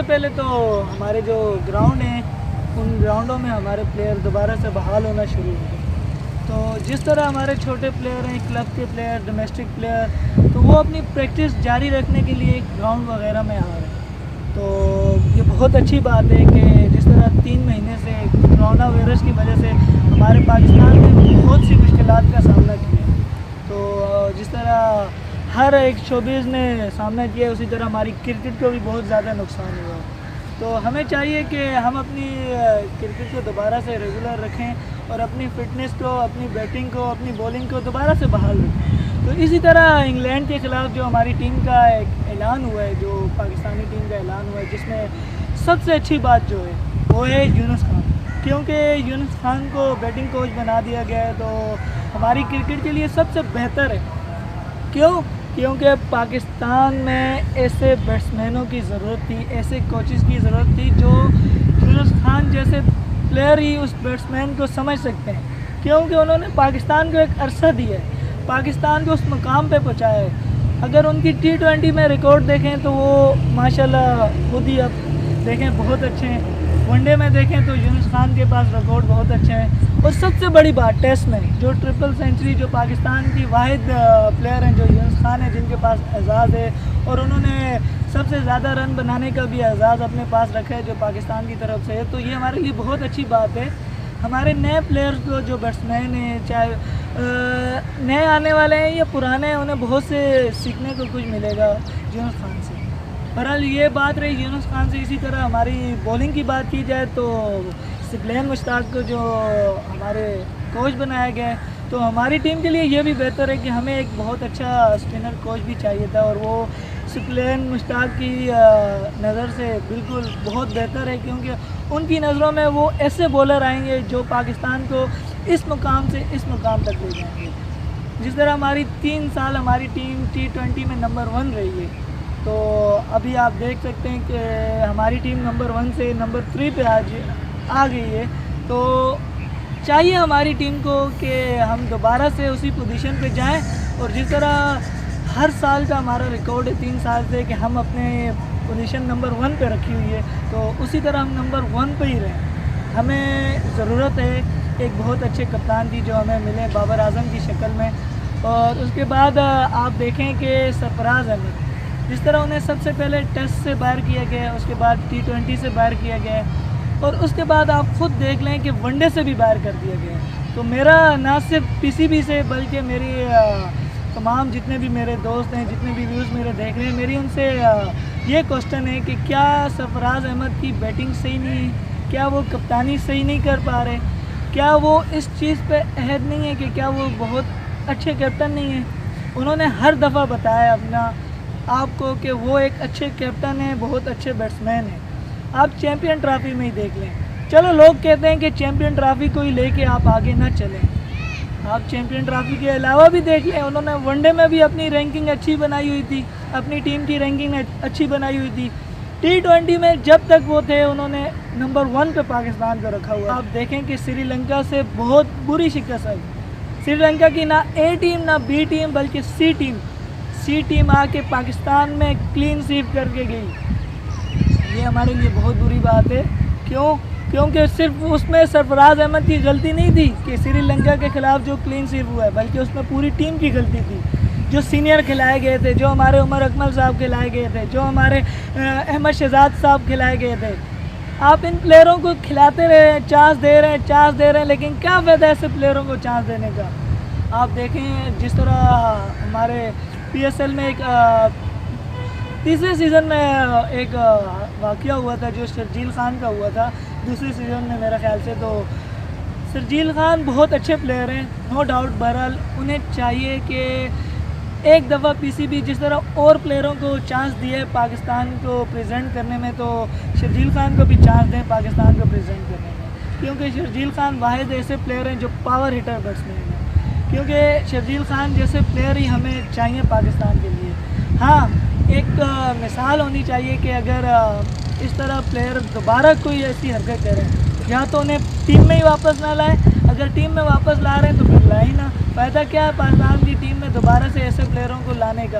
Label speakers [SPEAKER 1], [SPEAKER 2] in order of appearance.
[SPEAKER 1] پہلے تو ہمارے جو گراؤنڈ ہیں ان گراؤنڈوں میں ہمارے پلیئر دوبارہ سے بحال ہونا شروع ہو گئے. تو جس طرح ہمارے چھوٹے پلیئر ہیں، کلب کے پلیئر، ڈومیسٹک پلیئر، تو وہ اپنی پریکٹس جاری رکھنے کے لیے گراؤنڈ وغیرہ میں آ رہے ہیں. تو یہ بہت اچھی بات ہے کہ جس طرح 3 مہینے سے کرونا وائرس کی وجہ سے ہمارے پاکستان نے بہت سی مشکلات کا سامنا کیا، تو جس طرح ہر ایک شوبز نے سامنا کیا اسی طرح ہماری کرکٹ کو بھی بہت زیادہ نقصان ہوا. تو ہمیں چاہیے کہ ہم اپنی کرکٹ کو دوبارہ سے ریگولر رکھیں اور اپنی فٹنس کو، اپنی بیٹنگ کو، اپنی بولنگ کو دوبارہ سے بحال رکھیں. تو اسی طرح انگلینڈ کے خلاف جو ہماری ٹیم کا ایک اعلان ہوا ہے، جو پاکستانی ٹیم کا اعلان ہوا ہے، جس میں سب سے اچھی بات جو ہے وہ ہے یونس خان، کیونکہ یونس خان کو بیٹنگ کوچ بنا دیا گیا ہے. تو ہماری کرکٹ کے لیے سب سے بہتر ہے. کیونکہ پاکستان میں ایسے بیٹسمینوں کی ضرورت تھی، ایسے کوچز کی ضرورت تھی جو یونس خان جیسے پلیئر ہی اس بیٹسمین کو سمجھ سکتے ہیں، کیونکہ انہوں نے پاکستان کو ایک عرصہ دیا ہے، پاکستان کو اس مقام پہ پہنچایا ہے. اگر ان کی T20 میں ریکارڈ دیکھیں تو وہ ماشاءاللہ خود ہی اب دیکھیں بہت اچھے ہیں. ون ڈے میں دیکھیں تو یونس خان کے پاس ریکارڈ بہت اچھے ہیں. اور سب سے بڑی بات ٹیسٹ میں جو ٹرپل سینچری، جو پاکستان کی واحد پلیئر ہیں جو یونس خان ہیں، جن کے پاس اعزاز ہے، اور انہوں نے سب سے زیادہ رن بنانے کا بھی اعزاز اپنے پاس رکھا ہے جو پاکستان کی طرف سے ہے. تو یہ ہمارے لیے بہت اچھی بات ہے. ہمارے نئے پلیئرز کو، جو بیٹسمین ہیں، چاہے نئے آنے والے ہیں یا پرانے ہیں، انہیں بہت سے سیکھنے کو کچھ ملے گا یونس خان سے. بہرحال یہ بات رہی یونس خان سے. اسی طرح ہماری بولنگ کی بات کی جائے تو سپلین مشتاق کو جو ہمارے کوچ بنایا گیا ہے، تو ہماری ٹیم کے لیے یہ بھی بہتر ہے کہ ہمیں ایک بہت اچھا اسپنر کوچ بھی چاہیے تھا، اور وہ سپلین مشتاق کی نظر سے بالکل بہت بہتر ہے، کیونکہ ان کی نظروں میں وہ ایسے بولر آئیں گے جو پاکستان کو اس مقام سے اس مقام تک لے جائیں گے. جس طرح ہماری 3 سال ہماری ٹیم T20 میں نمبر 1 رہی ہے، تو ابھی آپ دیکھ سکتے ہیں کہ ہماری ٹیم نمبر 1 سے نمبر 3 پہ آ گئی ہے. تو چاہیے ہماری ٹیم کو کہ ہم دوبارہ سے اسی پوزیشن پہ جائیں، اور جس طرح ہر سال کا ہمارا ریکارڈ ہے 3 سال سے کہ ہم اپنے پوزیشن نمبر 1 پہ رکھی ہوئی ہے، تو اسی طرح ہم نمبر 1 پہ ہی رہیں. ہمیں ضرورت ہے ایک بہت اچھے کپتان کی جو ہمیں ملے بابر اعظم کی شکل میں. اور اس کے بعد آپ دیکھیں کہ سرفراز احمد، جس طرح انہیں سب سے پہلے ٹیسٹ سے باہر کیا گیا، اس کے بعد T20 سے باہر کیا گیا، اور اس کے بعد آپ خود دیکھ لیں کہ ون ڈے سے بھی باہر کر دیا گیا. تو میرا نہ صرف PCB سے بلکہ میری تمام جتنے بھی میرے دوست ہیں، جتنے بھی ویوز میرے دیکھ رہے ہیں، میری ان سے یہ کوشچن ہے کہ کیا سرفراز احمد کی بیٹنگ صحیح نہیں ہے؟ کیا وہ کپتانی صحیح نہیں کر پا رہے؟ کیا وہ اس چیز پہ عہد نہیں ہے کہ کیا وہ بہت اچھے کیپٹن نہیں ہیں؟ انہوں نے ہر دفعہ بتایا اپنا آپ کو کہ وہ ایک اچھے کیپٹن ہیں، بہت اچھے بیٹسمین ہیں. آپ چیمپئن ٹرافی میں ہی دیکھ لیں. چلو لوگ کہتے ہیں کہ چیمپئن ٹرافی کو ہی لے کے آپ آگے نہ چلیں، آپ چیمپئن ٹرافی کے علاوہ بھی دیکھ لیں. انہوں نے ون ڈے میں بھی اپنی رینکنگ اچھی بنائی ہوئی تھی، اپنی ٹیم کی رینکنگ اچھی بنائی ہوئی تھی. T20 میں جب تک وہ تھے انہوں نے نمبر 1 پہ پاکستان کو رکھا ہوا. آپ دیکھیں کہ سری لنکا سے بہت بری شکست آئی. سری لنکا کی نہ A ٹیم نہ B ٹیم بلکہ سی ٹیم آ کے پاکستان میں کلین سویپ کر کے گئی. یہ ہمارے لیے بہت بری بات ہے. کیونکہ صرف اس میں سرفراز احمد کی غلطی نہیں تھی کہ سری لنکا کے خلاف جو کلین سویپ ہوا ہے، بلکہ اس میں پوری ٹیم کی غلطی تھی. جو سینئر کھلائے گئے تھے، جو ہمارے عمر اکمل صاحب کھلائے گئے تھے، جو ہمارے احمد شہزاد صاحب کھلائے گئے تھے. آپ ان پلیئروں کو کھلاتے رہے، چانس دے رہے ہیں، لیکن کیا فائدہ ایسے پلیئروں کو چانس دینے کا؟ آپ دیکھیں جس طرح ہمارے PSL میں ایک تیسرے سیزن میں ایک واقعہ ہوا تھا جو شرجیل خان کا ہوا تھا دوسرے سیزن میں میرے خیال سے. تو شرجیل خان بہت اچھے پلیئر ہیں، نو ڈاؤٹ. بہرحال انہیں چاہیے کہ ایک دفعہ PCB جس طرح اور پلیئروں کو چانس دیے پاکستان کو پریزنٹ کرنے میں، تو شرجیل خان کو بھی چانس دیں پاکستان کو پریزنٹ کرنے میں. کیونکہ شرجیل خان واحد ایسے پلیئر ہیں جو پاور ہٹر بیٹسمین ہیں. کیونکہ شرجیل خان جیسے پلیئر ہی ہمیں چاہیے پاکستان کے لیے. ہاں، ایک مثال ہونی چاہیے کہ اگر اس طرح پلیئر دوبارہ کوئی ایسی حرکت کریں، یا تو انہیں ٹیم میں ہی واپس نہ لائیں. اگر ٹیم میں واپس لا رہے ہیں تو پھر لائیں نہ. فائدہ کیا ہے پاکستان کی ٹیم میں دوبارہ سے ایسے پلیئروں کو لانے کا؟